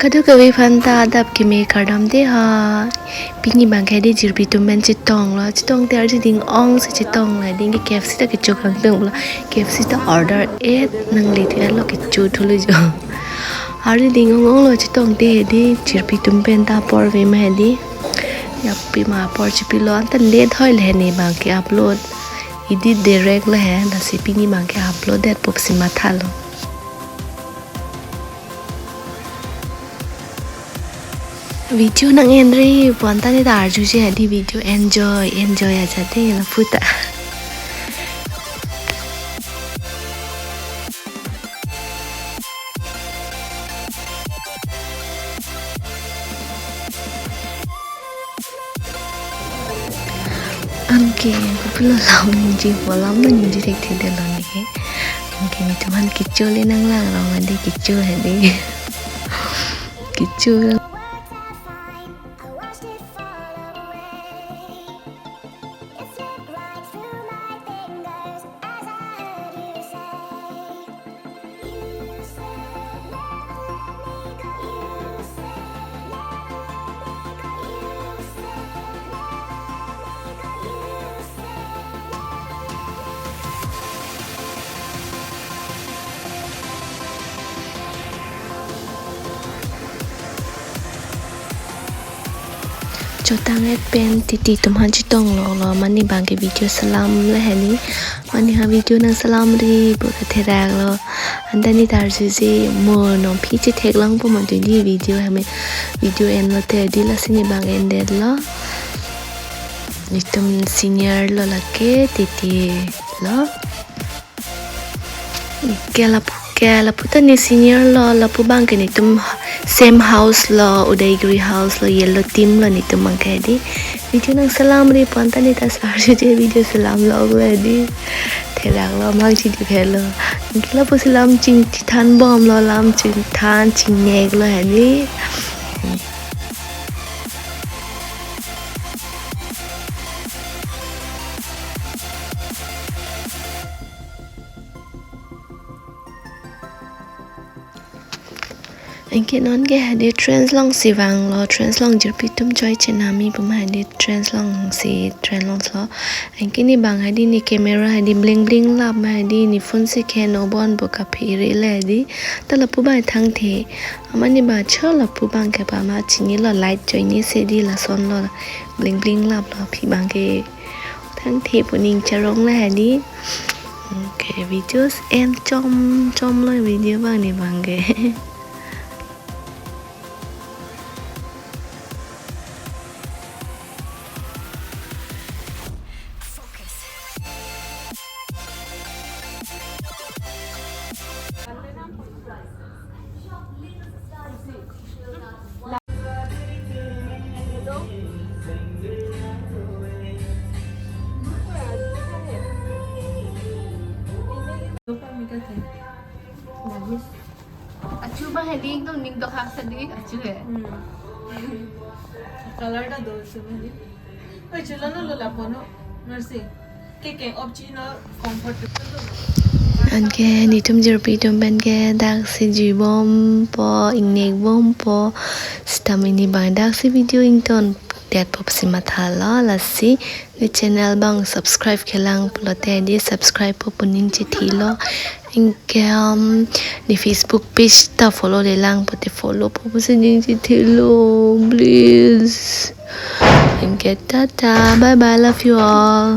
Kadu kawi fanta dap kime kardam de ha pini bangkai de jirbi tumben chitong lo chitong te arji ding ong se chitong la ding ke KFC ta kichu kang tung la KFC ta order et nang le te lo kichu thulu jo arji ding ong lo chitong te de jirbi tumben ta por ve ma di yapi ma por chipi lo anta le thoi le ne bang ke upload idi direct la hai da se pini bang ke upload det pop si ma thalo video nang enri ponta ni dar ju je di video enjoy aja te la puta anke kupilo lam ji bolam na ni direct de lo ni ke anke ni tuman kicu le nang lang rong ande kicu he di kicu chotang et pen titi tumhan chitong lo mani bang ke video salam le hani mani ha video nang salam ri bu ka thera lo andani dar je mo no phi chi thek lang bu man di video ha me video en lo te di la sini bang en de lo nitum senior lo la ke titi lo kela puta ni senior lo la pu bang ke nitum same house lo udaiguri house lo yellow team lo ni tumang ke di video nang salam ri ponta ni tas arje je video salam lo di therak lo mang chi di phelo la pu salam ching than bom lo lam ching than ching nek lo ni anh non ke hadi trends long siwang lo trends long jirpi tum choi chenami bum hadi trends long si trend long lo anh ni bang hadi ni camera hadi bling bling lap ma hadi ni phone se keno bon bo ka phire le hadi tala pu ba thang the amani ba chola pu bang ke ba ma chingi lo light choi ni se di la son lo bling bling lap lo phi bang ke thang the pu ning charong la hadi okay videos em chom lo video bang ni bang ke Achu bang hedi dong ning dok hak sendiri achu ya. Color dah dua sebenarnya. Oh, jalan lo lapono, ngerti? Kek opsi no comfortable. anke ni tum jirpi tum ben ke dak si ji bom po ingnek bom po stamini bang dak si video ington dat pop si mathala la si ni channel bang subscribe kelang plote di subscribe po punin chi thilo inke ni Facebook page ta follow le lang pote follow po pusin chi thilo please inke tata bye bye love you all